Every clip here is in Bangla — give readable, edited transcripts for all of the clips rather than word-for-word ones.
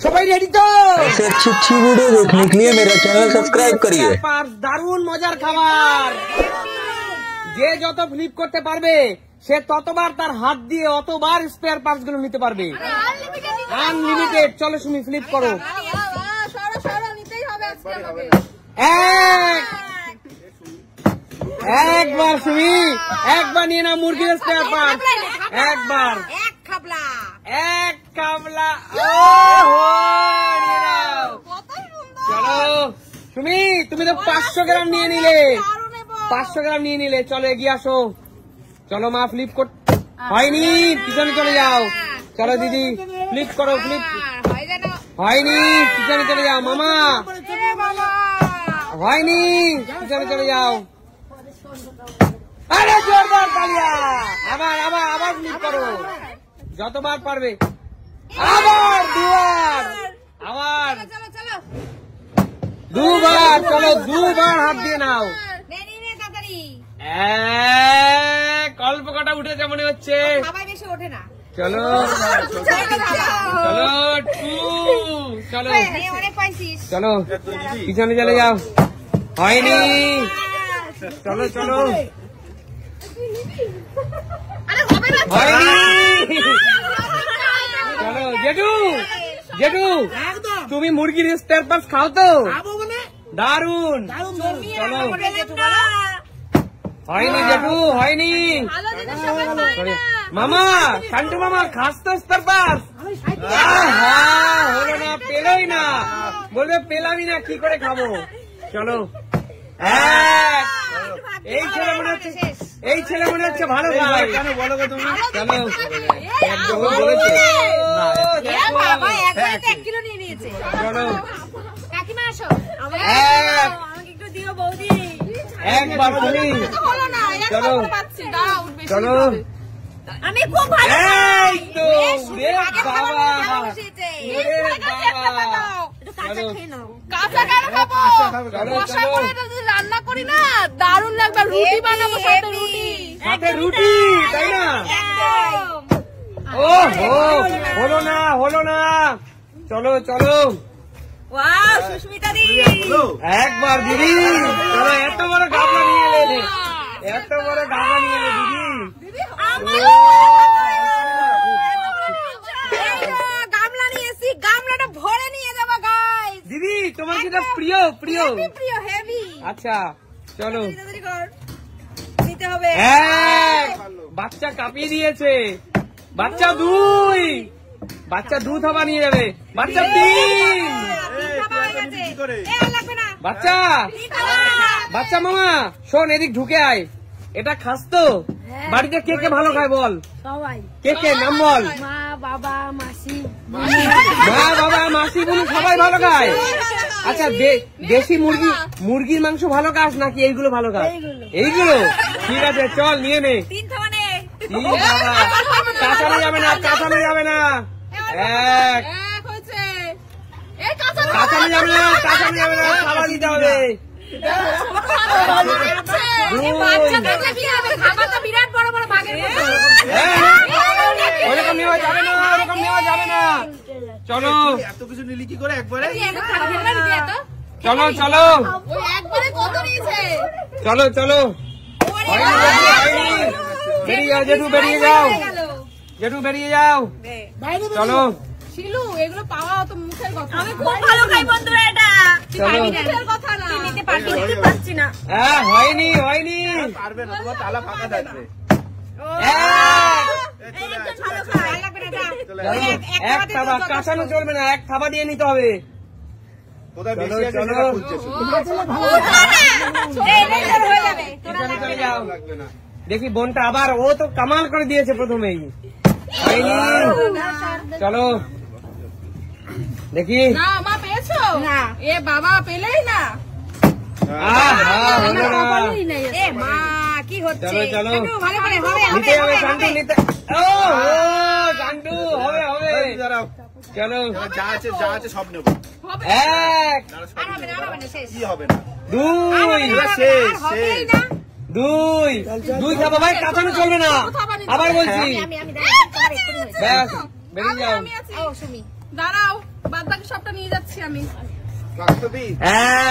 সবাই রেডি তো? ऐसे अच्छी अच्छी वीडियो देखने के लिए मेरा चैनल सब्सक्राइब करिए। দারুণ মজার খাবার। যে যত ফ্লিপ করতে পারবে সে ততবার তার হাত দিয়ে অতবার স্পেয়ার পার্টস গুলো নিতে পারবে। আনলিমিটেড। চলো সুমি ফ্লিপ করো। একবার সুমি, একবার নিয়ে নাও মুরগির স্পেয়ার পার্টস। একবার এক কামলা। চলো সুমি, তুমি তো 500 গ্রাম নিয়ে নিলে। 500 গ্রাম নিয়ে নিলে। চলো এগিয়ে আসো। চলো মা ফ্লিপ কর। হয়নি, পিছনে চলে যাও। চলো দিদি ফ্লিপ করো। ফ্লিপ হয়নি, পিছনে চলে যাও। মামা হয়নি, পিছনে চলে যাও। আরে জোরদার তালিয়া। আবার আবার আবার ফ্লিপ করো যতবার পারবে। আবার দুবার, আবার দুবার। চলো দুবার হাত দিয়ে নাও। অল্প কটা উঠেছে মনে হচ্ছে। চলো চলো টু। চলো চলো পিছনে চলে যাও। হয়নি। চলো চলো হয়নি। চলো জেঠু, জেঠু তুমি মুরগির স্পেয়ার পার্টস খাও তো? দারুন। চলো হয়নি জেঠু, হয়নি। মামা শান্টু মামা খাস তো স্পেয়ার পার্টস? হলো না, পেলোই না। বলবে পেলামই না, কি করে খাবো। চলো এই ছেলে মনে হচ্ছে, এই ছেলে মনে হচ্ছে ভালো খায়। কেন বলো গো তুমি? চলো চলো একবার তুমি। চলো চলো আমি খুব ভালো। এই তো রে বাবা, রে বাবা। চলো কাঁচা কেন খাবো? কষা করে যদি রান্না করি না দারুণ লাগবে। রুটি বানাবো সাথে, রুটি সাথে রুটি, তাই না? ও হো, হলো না, হলো না। চলো চলো ওয়াও সুস্মিতা দি একবার দিদি। চলো এত বড় গামলা নিয়ে এলে, এত বড় গামলা নিয়ে এলে দিদি। গামলা নিয়ে এসি, গামলাটা ভরে নিয়ে যাবো গাইস। দিদি তোমার যেটা প্রিয়, প্রিয় প্রিয় হেভি। আচ্ছা চলো। নিতে হবে। এক বাচ্চা কাঁপিয়ে দিয়েছে। বাচ্চা দুই, বাচ্চা দুধ হবা নিয়ে যাবে। বাচ্চা তিন, বাচ্চা বাচ্চা মামা শোন এদিক ঢুকে আয়। এটা খাস তো? বাড়িতে কে কে ভালো খায় বল? সবাই। কে কে নাম বল? মা বাবা মাসি। মা বাবা মাসি বোন সবাই ভালো খায়। আচ্ছা দেশি মুরগি, মুরগির মাংস ভালো খাস নাকি এইগুলো ভালো খাস? এইগুলো ঠিক আছে, চল নিয়ে নে। কাঁচানো যাবে না, কাঁচানো যাবে না। এক কাঁচানো যাবে না, কাঁচানো যাবে না, খাবার দিতে হবে। ওরকম নেওয়া যাবে না, ওরকম নেওয়া যাবে না। চলো এত কিছু নিলি কি করে একবারে? চলো চলো চলো চলো। বেরিয়ে যাও জেঠু, বেরিয়ে যাও জেঠু, বেরিয়ে যাও। চলো শিলু এগুলো পাওয়া তো মুখের কথা। আমি খুব ভালো খাই বন্ধুরা এটা। চলো মুখের কথা না। নিতে পারছি না। হ্যাঁ হয়নি, হয়নি। পারবে না, তোমার তালা ফাঁকা থাকবে। এক থাবা, কাঁচানো চলবে না, এক থাবা দিয়ে নিতে হবে। কোথায় বেশি আছে চলো সেটা খুঁজছে। চলে যাও। দেখি বোনটা আবার, ও তো কামাল করে দিয়েছে প্রথমেই। হয়নি। চলো দেখি। না মা পেয়েছো? না এ বাবা পেলেই না। হলো না। এ মা কি হচ্ছে? চলো চলো ভালো করে হবে। নিতে হবে শান্টু, নিতে। ও শান্টু হবে হবে। দাঁড়াও, চলো যা আছে সব নেবো। এক কি হবে না? দুই, শেষ শেষ। দুই দুই খাবো ভাই, কাঁচানো চলবে না। আবার বলছি ব্যাস বেরিয়ে যাও। দাঁড়াও বাদ বাকি নিয়ে যাচ্ছি আমি। কাকতাদি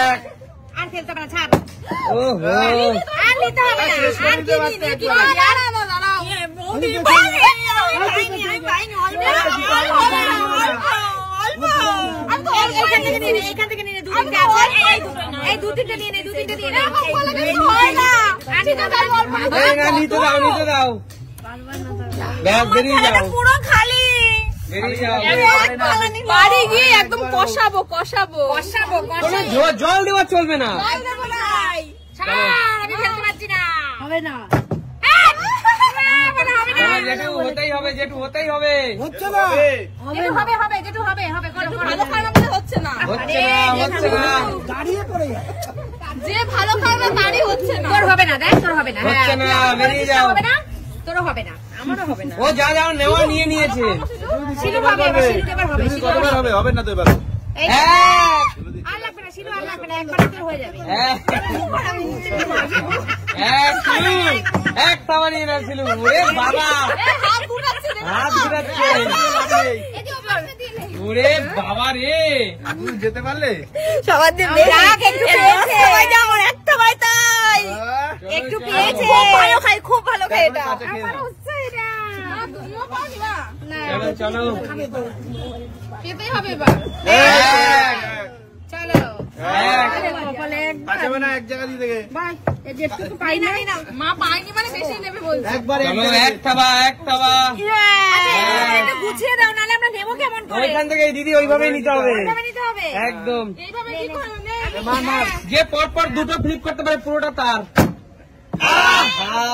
এক আর খেলতে হবে না, ছাড়। ওহো আর নিতে হবে না, আর কি নিবি? কি না, নিবি? না, না, না, দাঁড়াও। আমি পাইনি, আমি পাইনি, অল্প, অল্প। আমি তো এখান থেকে নিয়ে নে, এখান থেকে নিয়ে নে, দু তিনটে আছে। এই দু তিনটে নিয়ে নে, দু তিনটে নিয়ে নে। হয় না। আর নিতে হবে না, অল্প। এই না নিতে দাও ব্যাগ বেরিয়ে এটা যাও পুরো খালি। বেরিয়ে যাও বাড়ি গিয়ে একদম কষাবো কষাবো। কষাবো, কোনো কষাবো। জল দেওয়া চলবে না জল দেবো না। ছাড়, আমি খেলতে পারছি না। হবে না। চলো, জেঠু হতেই হবে জেঠু হতেই হবে যেটু হবে, হবে, যেটু হবে, হবে, করো, করো। ভালো খায় না বলে হচ্ছে না। হচ্ছে না যে ভালো খায় না তারই হচ্ছে না। তোর হবে না, দেখ, তোর হবে না। হচ্ছে না, হ্যাঁ, বেরিয়ে যাও। হবে না, তোরও হবে না, আমারও হবে না। ও যা যা নেওয়া নিয়ে নিয়েছে শিলুর হবে, এবার শিলুর এবার হবে, শিলুর কতবার হবে? হবে না তো এবার। এই, এক আর লাগবে না, শিলু আর লাগবে না, একবার তোর হয়ে যাবে। এক এক শিলু এক তাওয়া নিয়ে না শিলু ওরে বাবা হাত ঘুরাচ্ছে রে। হাত ঘুরাচ্ছে এই যে ওপাশে দিয়ে নে। ওরে বাবা রে তুমি যেতে পারলে? সবার দিন রাখ, একটু পেয়েছে। সবাই যা, আমার একটা ভাই তাই। একটু পেয়েছে। খুব ভালো খাই, খুব ভালো খাই এটা। কাছে খেয়ে আমার নাও। হচ্ছে এটা। তুমিও পারবি না। চলো চলো খেতেই হবে এবার। এক চলো। এক আরে কপালে পাঠাবে না এক জায়গা দিয়ে থেকে। ভাই, এই যেটুকু পাই না। মা পায়নি মানে বেশি নেবে বলছে। একবার চলো এক তাওয়া আচ্ছা, একটু গুছিয়ে দাও, নাহলে আমরা নেবো কেমন করে? ওইখান থেকে দিদি ওইভাবেই নিতে হবে ওইভাবে নিতে হবে। একদম এইভাবে কি করে নে? যে পরপর দুটো ফ্লিপ করতে পারে পুরোটা তার আহা!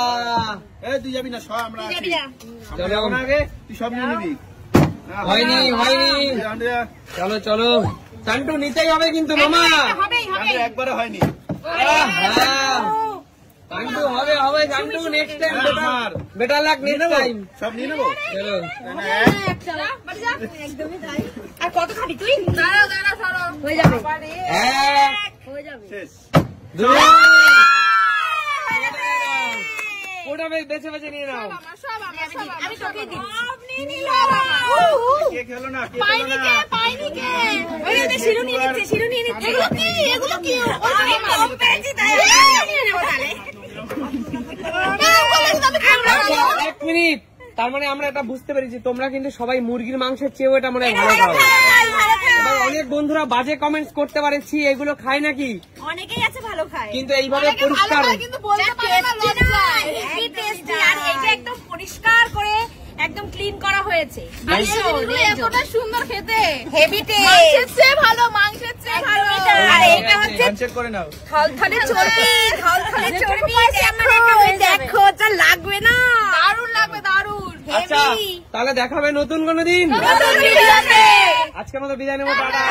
এই তুই যাবি না, সব আমরা আছি। যাবি যা। আমরা যাবো না আগে, তুই সব নিয়ে নিবি। হয়নি চলো চলো চান্টু নিতেই হবে কিন্তু মামা হবেই, হবেই। একবারে হয়নি। চান্টু হবে হবে চান্টু নেক্সট টাইম আমার। বেটার লাক নিয়ে নেক্সট নেবো? টাইম সব নিয়ে নেবো? চলো বাড়ি যা। একদমই তাই। আর কত খাবি তুই? দাঁড়াও দাঁড়াও সরো। হয়ে যাবে। এক হয়ে যাবে। শেষ। দুই ওটা বেছে বেছে নিয়ে নাও আমার সব আমার সব আমি তোকে দিই। কে খেলো না? কে পাইনি খেলো কে না? পাইনি কে? ওই যে শিরু নিয়ে নিচ্ছে, শিরু নিয়ে নিচ্ছে। এগুলো কি এগুলো কি? আমি কম পেয়েছি তাই নিয়ে নেবো তাহলে। আচ্ছা এক মিনিট তার মানে আমরা এটা বুঝতে পেরেছি তোমরা কিন্তু সবাই মুরগির মাংসের চেয়েও এটা মনে হয় ভালো খাও এবার অনেক বন্ধুরা বাজে কমেন্টস করতে পারে ছি এগুলো খায় নাকি অনেকেই আছে ভালো খায়। কিন্তু এইভাবে অনেকে ভালো পরিষ্কার খায় কিন্তু বলতে পারে না লজ্জায়। হেভি টেস্টি, আর এটা একদম পরিষ্কার করে একদম ক্লিন করা হয়েছে। আর এই জিনিসগুলো এতটা সুন্দর খেতে। হেভি মাংসের টেস্ট। চেয়ে ভালো মাংসের চেয়ে ভালো। আর এটা হচ্ছে চেক করে নাও। থলথলে চর্বি, থলথলে চর্বি। দেখো, যা লাগবে না। দারুণ লাগবে দারুণ। আচ্ছা তাহলে দেখাবে নতুন কোনো দিন নতুন ভিডিওতে। আজকের মতো বিদায় নেবো টাটা